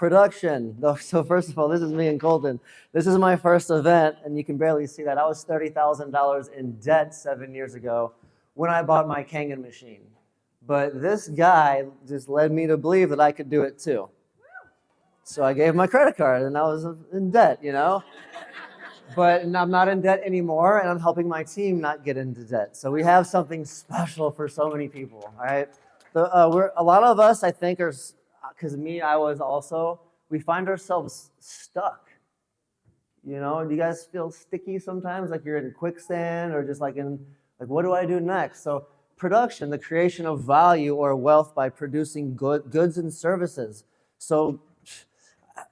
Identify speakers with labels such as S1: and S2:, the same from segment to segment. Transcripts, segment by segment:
S1: Production. So first of all, this is me and Colton. This is my first event, and you can barely see that. I was $30,000 in debt 7 years ago when I bought my Kangen machine. But this guy just led me to believe that I could do it too. So I gave my credit card, and I was in debt, But I'm not in debt anymore, and I'm helping my team not get into debt. So we have something special for so many people, all right? A lot of us, I think, are, because I was also, we find ourselves stuck. Do you guys feel sticky sometimes, like you're in quicksand or just like what do I do next? So production, the creation of value or wealth by producing goods and services. So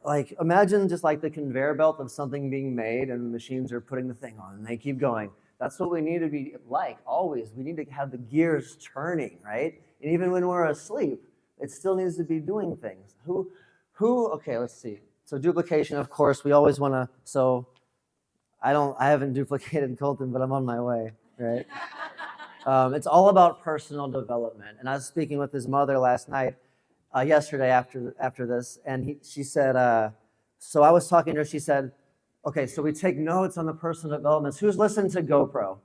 S1: like imagine just like the conveyor belt of something being made and the machines are putting the thing on and they keep going. That's what we need to be like always. We need to have the gears turning, right? And even when we're asleep, it still needs to be doing things. Okay, let's see. So duplication, of course, we always want to, I haven't duplicated Colton, but I'm on my way, right? It's all about personal development. And I was speaking with his mother last night, yesterday after this, and she said, so I was talking to her, she said, okay, so we take notes on the personal developments. Who's listened to GoPro?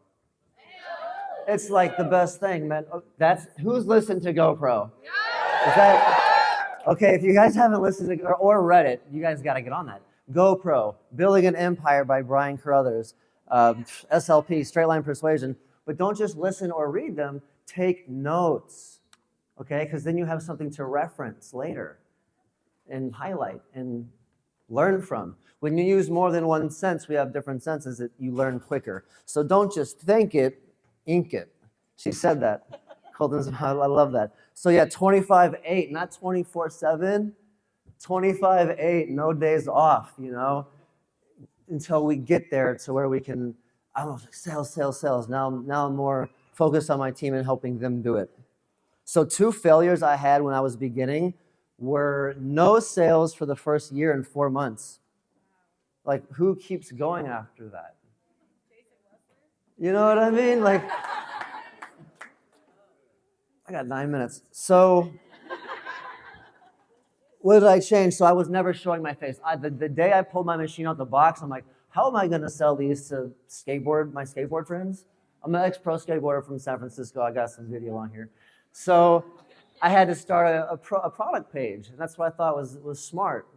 S1: It's like the best thing, man. Who's listened to GoPro? Is that, okay, if you guys haven't listened to or read it, you guys got to get on that. GoPro, Building an Empire by Brian Carruthers, SLP, Straight Line Persuasion. But don't just listen or read them, take notes, okay? Because then you have something to reference later and highlight and learn from. When you use more than one sense, we have different senses that you learn quicker. So don't just think it, ink it. She said that. Colton's, I love that. So yeah, 25/8, not 24/7. 25/8, no days off, until we get there to where we can, I'm like, sales. Now I'm more focused on my team and helping them do it. So 2 failures I had when I was beginning were no sales for the first year and 4 months. Like, who keeps going after that? You know what I mean? Like, I got 9 minutes. So what did I change? So I was never showing my face. The day I pulled my machine out the box, I'm like, how am I going to sell these to my skateboard friends? I'm an ex-pro skateboarder from San Francisco. I got some video on here. So I had to start a product page, and that's what I thought was smart.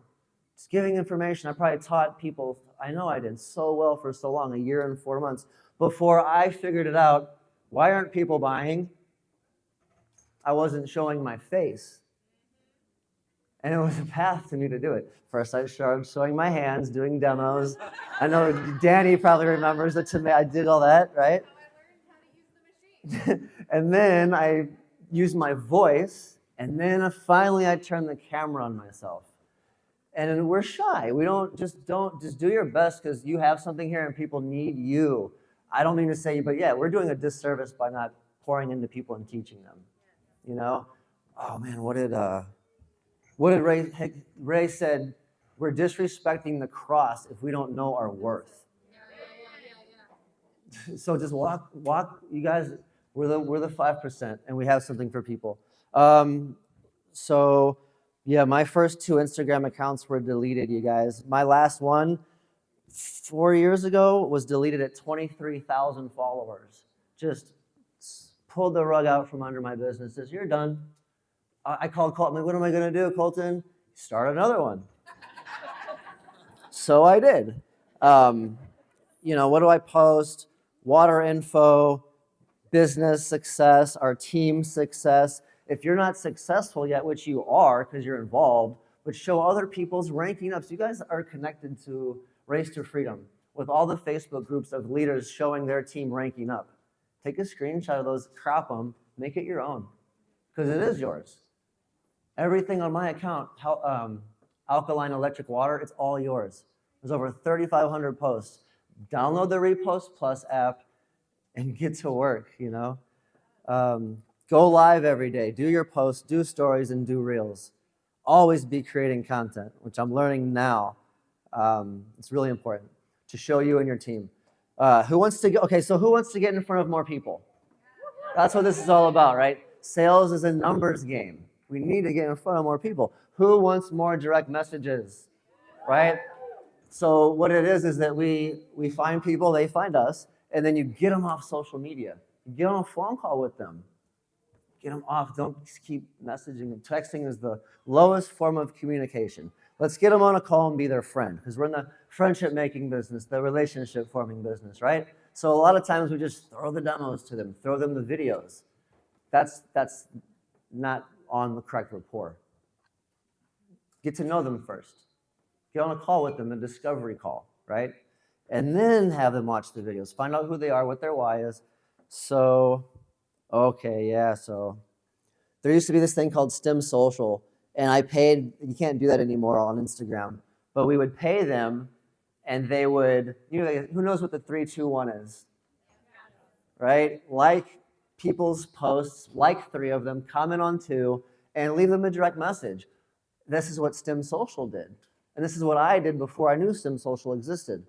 S1: Just giving information. I probably taught people, I know I did so well for so long, 1 year and 4 months, before I figured it out. Why aren't people buying? I wasn't showing my face. And it was a path to me to do it. First, I started showing my hands, doing demos. I know Danny probably remembers it to me. I did all that, right?
S2: How to use the machine.
S1: And then I used my voice, and then finally I turned the camera on myself. And we're shy. We don't just do your best because you have something here and people need you. I don't mean to say, but yeah, we're doing a disservice by not pouring into people and teaching them. Oh man, what did Ray said? We're disrespecting the cross if we don't know our worth. Yeah. So just walk. You guys, we're the 5%, and we have something for people. So yeah, my first 2 Instagram accounts were deleted, you guys. My last one 4 years ago was deleted at 23,000 followers. Just pulled the rug out from under my businesses. You're done. I called Colton. Like, what am I going to do, Colton? Start another one. So I did. What do I post? Water info, business success, our team success. If you're not successful yet, which you are because you're involved, but show other people's ranking up. So you guys are connected to Race to Freedom with all the Facebook groups of leaders showing their team ranking up. Take a screenshot of those, crop them, make it your own, because it is yours. Everything on my account, Alkaline Electric Water, it's all yours. There's over 3,500 posts. Download the Repost Plus app and get to work, Go live every day. Do your posts, do stories, and do reels. Always be creating content, which I'm learning now. It's really important to show you and your team. Who wants to get in front of more people? That's what this is all about, right? Sales is a numbers game. We need to get in front of more people. Who wants more direct messages, right? So what it is that we find people, they find us, and then you get them off social media. You get on a phone call with them. Get them off. Don't just keep messaging them. Texting is the lowest form of communication. Let's get them on a call and be their friend, because we're in the friendship making business, the relationship forming business, right? So a lot of times we just throw the demos to them, throw them the videos. That's not on the correct rapport. Get to know them first. Get on a call with them, a discovery call, right? And then have them watch the videos. Find out who they are, what their why is. So, okay, yeah, so there used to be this thing called STEM Social, and I paid, you can't do that anymore on Instagram, but we would pay them, and they would, who knows what the 3-2-1 is, right? Like people's posts, like 3 of them, comment on 2, and leave them a direct message. This is what STEM Social did. And this is what I did before I knew STEM Social existed.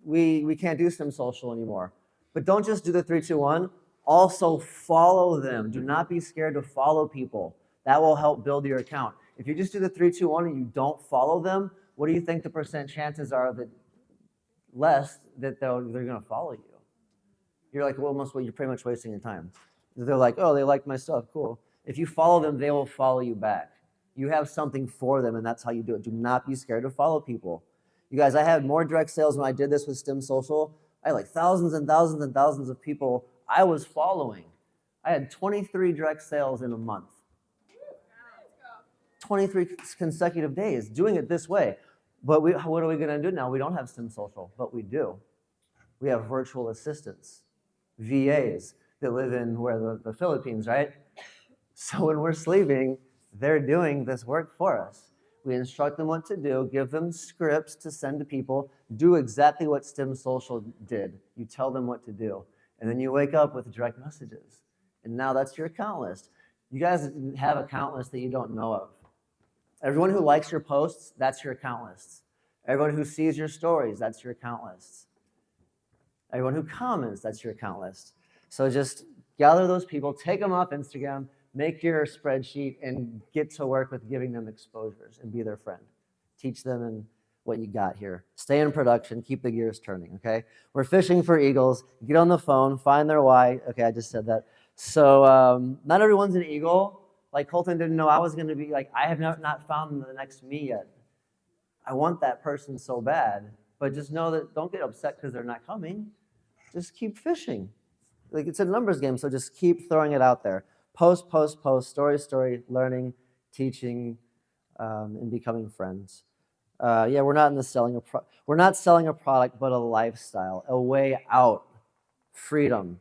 S1: We can't do STEM Social anymore. But don't just do the 3-2-1. Also follow them. Do not be scared to follow people. That will help build your account. If you just do the 3-2-1 and you don't follow them, what do you think the percent chances are that less that they're going to follow you? You're like, well, you're pretty much wasting your time. They're like, oh, they like my stuff, cool. If you follow them, they will follow you back. You have something for them, and that's how you do it. Do not be scared to follow people. You guys, I had more direct sales when I did this with STEM Social. I had like thousands and thousands and thousands of people I was following. I had 23 direct sales in a month. 23 consecutive days doing it this way. But what are we going to do now? We don't have STEM Social, but we do. We have virtual assistants, VAs that live in the Philippines, right? So when we're sleeping, they're doing this work for us. We instruct them what to do, give them scripts to send to people, do exactly what STEM Social did. You tell them what to do. And then you wake up with direct messages. And now that's your account list. You guys have account lists that you don't know of. Everyone who likes your posts, that's your account lists. Everyone who sees your stories, that's your account lists. Everyone who comments, that's your account list. So just gather those people, take them off Instagram, make your spreadsheet, and get to work with giving them exposures and be their friend. Teach them and what you got here. Stay in production, keep the gears turning, okay? We're fishing for eagles. Get on the phone, find their why. Okay, I just said that. So not everyone's an eagle. Like Colton didn't know I was going to be like, I have not found the next me yet. I want that person so bad, but just know that don't get upset because they're not coming. Just keep fishing. Like it's a numbers game, so just keep throwing it out there. Post, story, learning, teaching, and becoming friends. We're not we're not selling a product, but a lifestyle, a way out, freedom.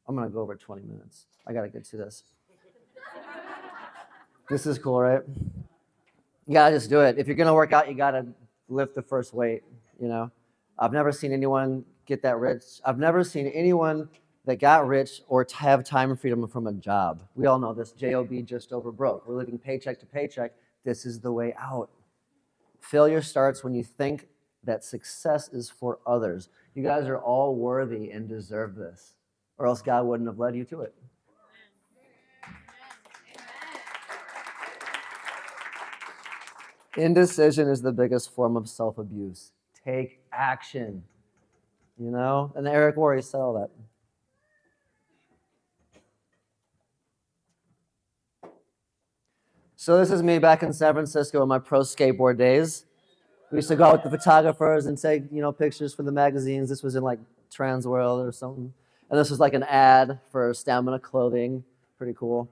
S1: I'm gonna go over 20 minutes. I gotta get to this. This is cool, right? You gotta just do it. If you're gonna work out, you gotta lift the first weight. You know, I've never seen anyone get that rich. I've never seen anyone that got rich or have time freedom from a job. We all know this. J-O-B, just over broke. We're living paycheck to paycheck. This is the way out. Failure starts when you think that success is for others. You guys are all worthy and deserve this, or else God wouldn't have led you to it. Indecision is the biggest form of self-abuse. Take action. You know? And Eric Worre said all that. So this is me back in San Francisco in my pro skateboard days. We used to go out with the photographers and take, pictures for the magazines. This was in like Trans World or something. And this was like an ad for Stamina clothing. Pretty cool.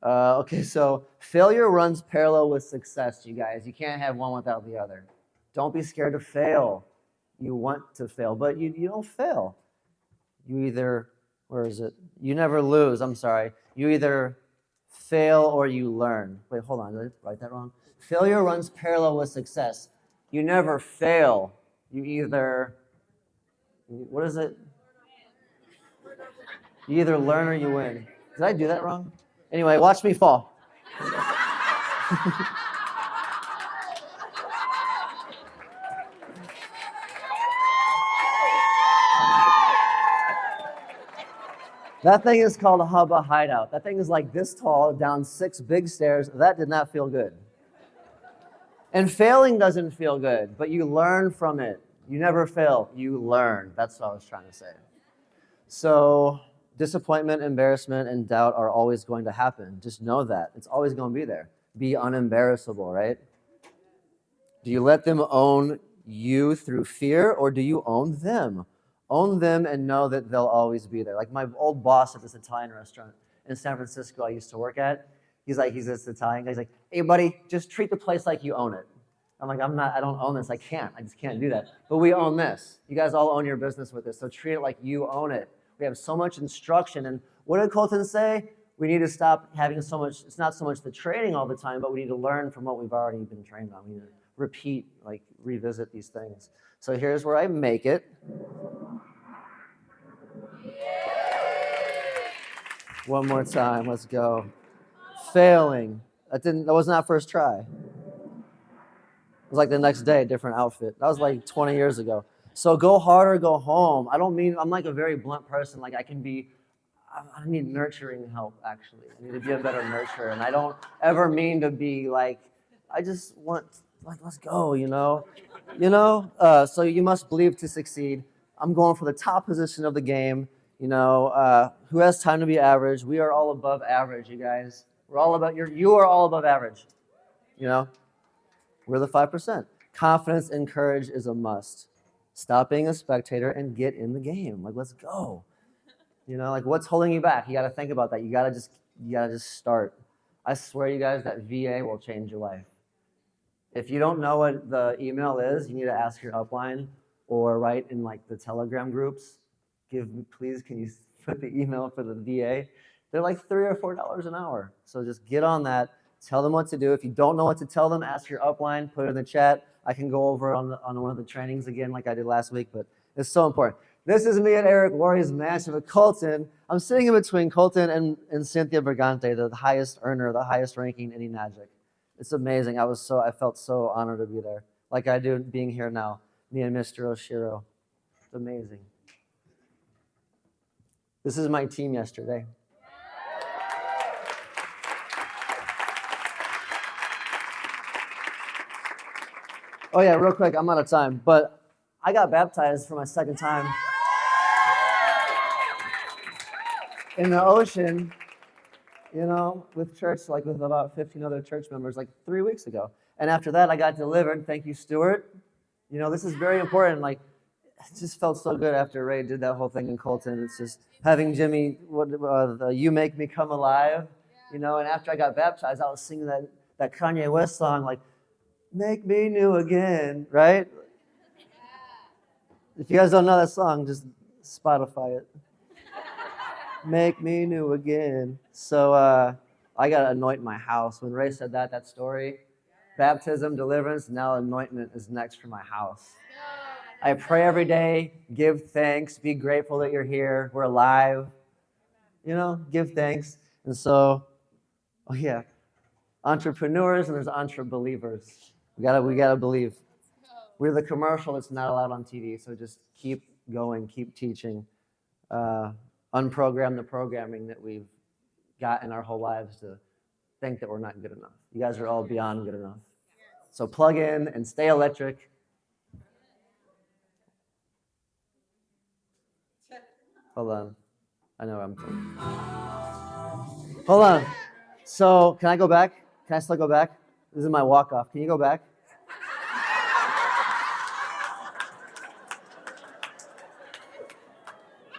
S1: Okay, so failure runs parallel with success, you guys. You can't have one without the other. Don't be scared to fail. You want to fail, but you don't fail. You either, You never lose, I'm sorry. You either fail or you learn. Wait, hold on, did I write that wrong? Failure runs parallel with success. You never fail. You either, what is it? You either learn or you win. Did I do that wrong? Anyway, watch me fall. That thing is called a Hubba Hideout. That thing is like this tall, down 6 big stairs. That did not feel good. And failing doesn't feel good, but you learn from it. You never fail, you learn. That's what I was trying to say. So disappointment, embarrassment, and doubt are always going to happen. Just know that. It's always going to be there. Be unembarrassable, right? Do you let them own you through fear, or do you own them? Own them and know that they'll always be there. Like my old boss at this Italian restaurant in San Francisco I used to work at, he's this Italian guy. He's like, hey, buddy, just treat the place like you own it. I'm like, I don't own this. I just can't do that. But we own this. You guys all own your business with this, so treat it like you own it. We have so much instruction. And what did Colton say? We need to stop having so much, it's not so much the training all the time, but we need to learn from what we've already been trained on. We need to repeat, revisit these things. So here's where I make it. One more time, let's go. Failing. That was not first try. It was like the next day, different outfit. That was like 20 years ago. So go hard or go home. I'm like a very blunt person. Like I need nurturing help, actually. I need to be a better nurturer. And I don't ever mean to be like, I just want, let's go, So you must believe to succeed. I'm going for the top position of the game. Who has time to be average? We are all above average, you guys. You are all above average. We're the 5%. Confidence and courage is a must. Stop being a spectator and get in the game. Let's go. What's holding you back? You got to think about that. You got to just start. I swear, you guys, that VA will change your life. If you don't know what the email is, you need to ask your upline or write in the Telegram groups. Please, can you put the email for the VA? They're like $3 or $4 an hour. So just get on that. Tell them what to do. If you don't know what to tell them, ask your upline, put it in the chat. I can go over on one of the trainings again like I did last week, but it's so important. This is me and Eric Warrior's matchup with Colton. I'm sitting in between Colton and Cynthia Brigante, the highest earner, the highest ranking in eMagic. It's amazing. I felt so honored to be there, like I do being here now, me and Mr. Oshiro. It's amazing. This is my team yesterday. Oh yeah, real quick, I'm out of time, but I got baptized for my second time in the ocean, with church, with about 15 other church members, 3 weeks ago. And after that, I got delivered. Thank you, Stuart. This is very important. It just felt so good after Ray did that whole thing in Colton. It's just having Jimmy, You Make Me Come Alive, and after I got baptized, I was singing that Kanye West song, Make me new again, right? If you guys don't know that song, just Spotify it. Make me new again. So I got to anoint my house. When Ray said that story, baptism, deliverance, now anointment is next for my house. I pray every day, give thanks, be grateful that you're here, we're alive. Give thanks. And so, entrepreneurs and there's entre-believers. We gotta believe. We're the commercial that's not allowed on TV, so just keep going, keep teaching. Unprogram the programming that we've got in our whole lives to think that we're not good enough. You guys are all beyond good enough. So plug in and stay electric. Hold on. I know I'm talking. Hold on. So can I go back? Can I still go back? This is my walk-off. Can you go back?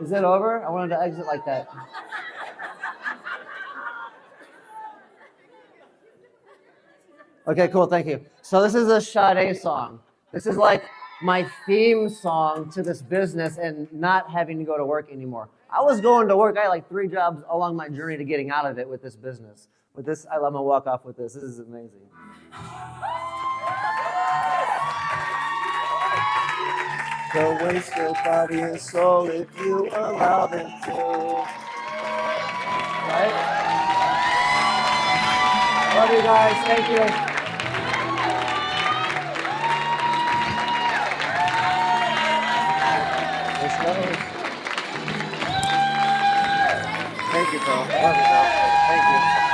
S1: Is it over? I wanted to exit like that. Okay, cool, thank you. So this is a Sade song. This is my theme song to this business and not having to go to work anymore. I was going to work. I had 3 jobs along my journey to getting out of it with this business. With this, I'm gonna walk off with this. This is amazing. They'll waste your body and soul if you allow them to. Right? Love you guys. Thank you. Let's go. Thank you, Phil. Love you, Phil. Thank you.